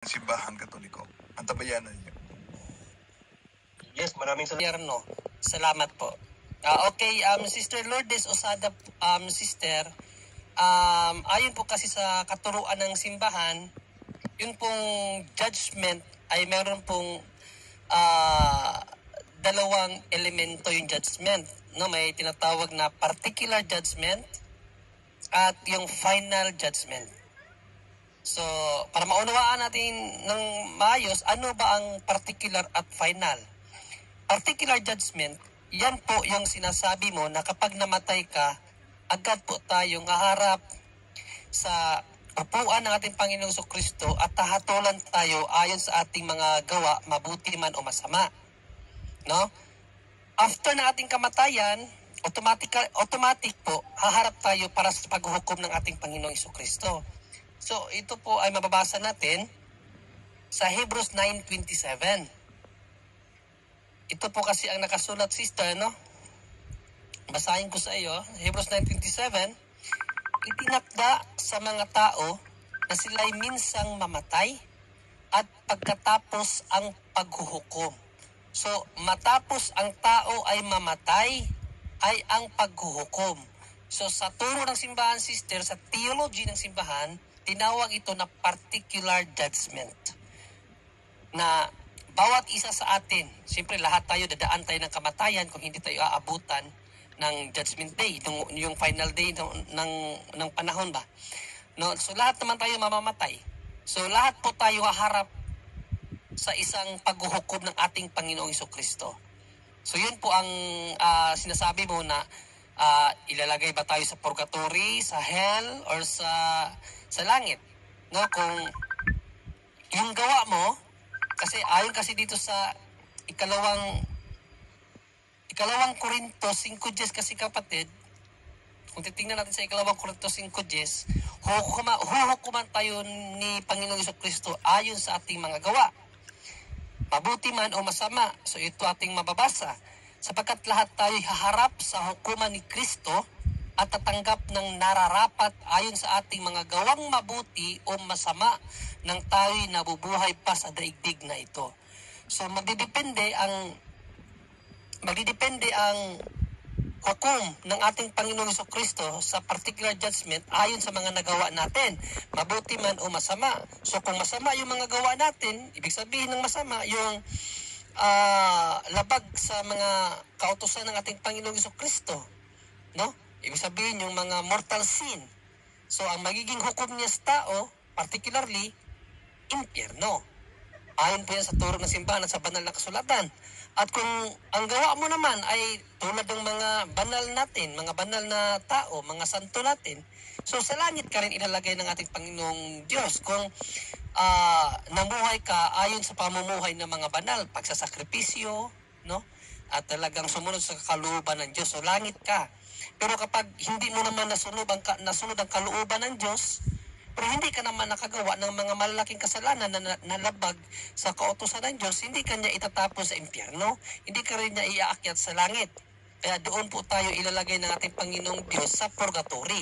Simbahan Katoliko. Ang tabayanan niyo. Yes, maraming salamat. Salamat po. Okay, Sister Lourdes Osada, Sister, ayon po kasi sa katuruan ng simbahan, yun pong judgment ay meron pong dalawang elemento yung judgment. No? May tinatawag na particular judgment at yung final judgment. So, para maunawaan natin ng maayos, ano ba ang particular at final? Particular judgment, yan po yung sinasabi mo na kapag namatay ka, agad po tayong haharap sa upuan ng ating Panginoong Kristo at tahatulan tayo ayon sa ating mga gawa, mabuti man o masama. No? After ng ating kamatayan, automatic po, haharap tayo para sa paghuhukom ng ating Panginoong Kristo. So, ito po ay mababasa natin sa Hebrews 9:27. Ito po kasi ang nakasulat, sister, no? Basahin ko sa iyo, Hebrews 9:27. Itinakda sa mga tao na sila'y minsang mamatay at pagkatapos ang paghuhukom. So, matapos ang tao ay mamatay, ay ang paghuhukom. So, sa turo ng simbahan, sister, sa theology ng simbahan, tinawag ito na particular judgment. Na bawat isa sa atin, siyempre lahat tayo dadaan tayo ng kamatayan kung hindi tayo aabutan ng judgment day, yung final day ng panahon ba. No? So lahat naman tayo mamamatay. So lahat po tayo haharap sa isang paghuhukom ng ating Panginoong Kristo. So yun po ang sinasabi mo na ilalagay ba tayo sa purgatory, sa hell, or sa langit. No, kung yung gawa mo, kasi ayon kasi dito sa ikalawang Korinto 5:10 kasi kapatid, kung titingnan natin sa ikalawang Korinto 5:10, huhukuman tayo ni Panginoong Kristo ayon sa ating mga gawa, mabuti man o masama. So ito ating mababasa, sapagkat lahat tayo haharap sa hukuman ni Kristo at tatanggap ng nararapat ayon sa ating mga gawang mabuti o masama nang tayo'y nabubuhay pa sa daigdig na ito. So magdidepende ang hukom ng ating Panginoong Kristo sa particular judgment ayon sa mga nagawa natin, mabuti man o masama. So kung masama yung mga gawa natin, ibig sabihin ng masama yung labag sa mga kautusan ng ating Panginoong Kristo, no? Ibig sabihin yung mga mortal sin. So ang magiging hukom niya sa tao, particularly, impyerno. Ayon po yan sa turo ng simbahan at sa banal na kasulatan. At kung ang gawa mo naman ay tulad ng mga banal natin, mga banal na tao, mga santo natin, so sa langit ka rin ilalagay ng ating Panginoong Diyos. Kung namuhay ka ayon sa pamumuhay ng mga banal, pagsasakripisyo, no? At talagang sumunod sa kalooban ng Diyos, so langit ka. Pero kapag hindi mo naman nasunod ang kalooban ng Diyos, pero hindi ka naman nakagawa ng mga malalaking kasalanan na nalabag sa kautusan ng Diyos, hindi ka niya itatapos sa impyerno, hindi ka rin niya iaakyat sa langit. Kaya doon po tayo ilalagay ng ating Panginoong Diyos sa purgatory.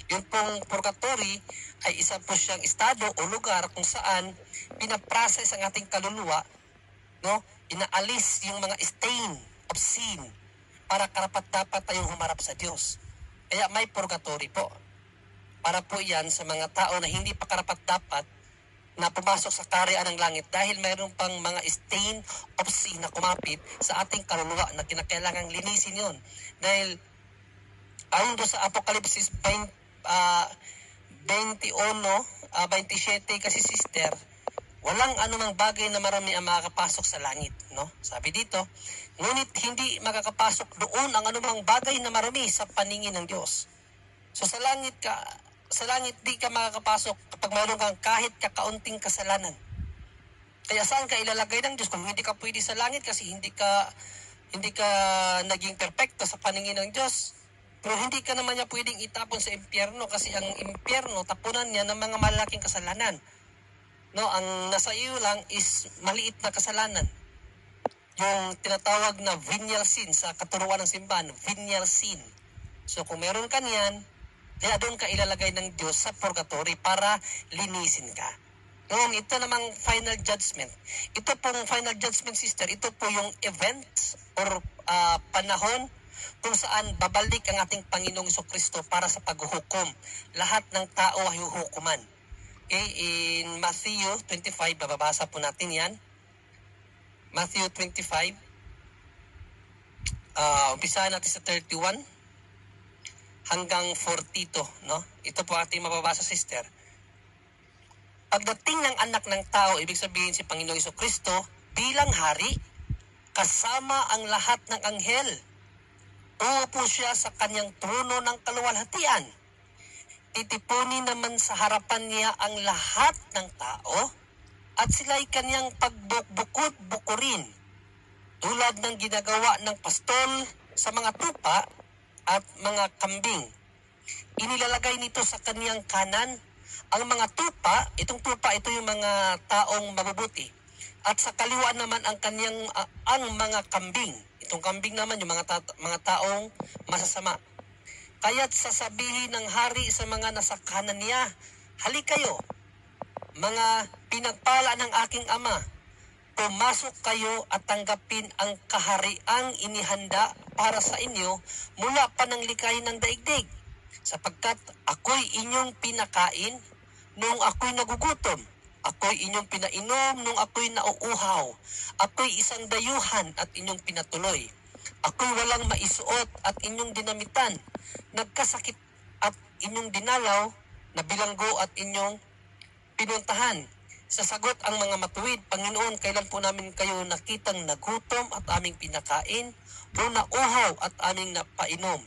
Yung pong purgatory ay isa po siyang estado o lugar kung saan pinaprocess ang ating kaluluwa, no? Inaalis yung mga stain of sin para karapat-dapat tayong humarap sa Diyos. Kaya may purgatory po. Para po yan sa mga tao na hindi pa karapat-dapat na pumasok sa kaharian ng langit dahil mayroon pang mga stain of sin na kumapit sa ating kaluluwa na kinakailangang linisin yun. Dahil ayon doon sa Apokalipsis 21:27 kasi, sister, walang anumang bagay na marami ang makakapasok sa langit, no? Sabi dito, ngunit hindi makakapasok doon ang anumang bagay na marami sa paningin ng Diyos. So sa langit di ka makakapasok kapag mayroon kang kahit kakaunting kasalanan. Kaya saan ka ilalagay ng Diyos kung hindi ka pwede sa langit kasi hindi ka naging perfecto sa paningin ng Diyos? Pero hindi ka naman niya pwedeng itapon sa impyerno kasi ang impyerno, tapunan niya ng mga malaking kasalanan. No, ang nasa iyo lang is maliit na kasalanan. Yung tinatawag na venial sin sa katuruan ng simbahan, venial sin. So kung meron ka niyan, kaya doon ka ilalagay ng Diyos sa purgatory para linisin ka. Ngayon, ito namang final judgment. Ito pong final judgment, sister, ito po yung event or panahon kung saan babalik ang ating Panginoong Jesucristo para sa paghuhukom. Lahat ng tao ay huhukuman. Okay, in Matthew 25, bababasa po natin yan. Matthew 25, umpisahan natin sa 31 hanggang 42, no? Ito po ating mababasa, sister. Pagdating ng anak ng tao, ibig sabihin si Panginoong Jesucristo bilang hari, kasama ang lahat ng anghel. Uupo siya sa kanyang trono ng kaluwalhatian. Titipunin naman sa harapan niya ang lahat ng tao at sila'y kanyang pagbukod-bukurin tulad ng ginagawa ng pastol sa mga tupa at mga kambing. Inilalagay nito sa kanyang kanan ang mga tupa, itong tupa, ito yung mga taong mabubuti. At sa kaliwa naman ang mga kambing. Itong kambing naman yung mga taong masasama. Kaya't sasabihin ng hari sa mga nasa kanan niya, "Halik kayo, mga pinagpala ng aking ama. Pumasok kayo at tanggapin ang kahariang inihanda para sa inyo mula pa ng likay ng daigdig. Sapagkat ako'y inyong pinakain nung ako'y nagugutom. Ako'y inyong pinainom nung ako'y nauuhaw. Ako'y isang dayuhan at inyong pinatuloy. Ako'y walang maisuot at inyong dinamitan. Nagkasakit at inyong dinalaw, nabilanggo at inyong pinuntahan." Sasagot ang mga matuwid, "Panginoon, kailan po namin kayo nakitang nagutom at aming pinakain, o nauhaw at aming napainom?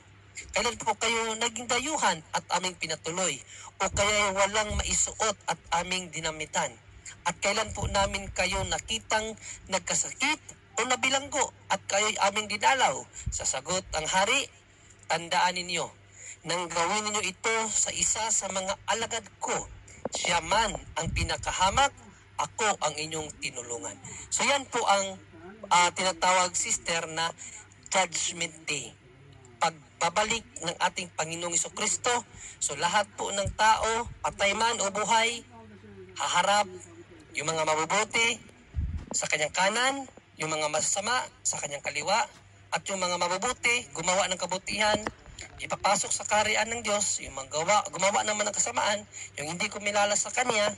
Kailan po kayo naging dayuhan at aming pinatuloy, o kaya walang maisuot at aming dinamitan? At kailan po namin kayo nakitang nagkasakit o nabilanggo at kayo'y aming dinalaw?" Sasagot ang hari, "Tandaan ninyo, nang gawin ninyo ito sa isa sa mga alagad ko, siya man ang pinakahamak, ako ang inyong tinulungan." So yan po ang tinatawag, sister, na Judgment Day. Pagbabalik ng ating Panginoong Jesucristo, so lahat po ng tao, patay man o buhay, haharap, yung mga mabubuti sa kanyang kanan, yung mga masasama sa kanyang kaliwa, at yung mga mabubuti, gumawa ng kabutihan, ipapasok sa kaharian ng Diyos. Yung gumawa naman ng kasamaan, yung hindi kumilala sa Kanya,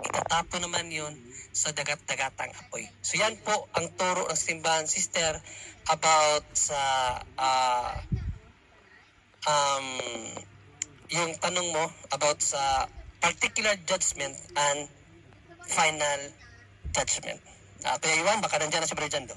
itatapo naman yun sa dagat-dagatang apoy. So yan po ang turo ng simbahan, sister, about sa yung tanong mo about sa particular judgment and final judgment. Kaya Iwan, baka nandiyan na si Brejando.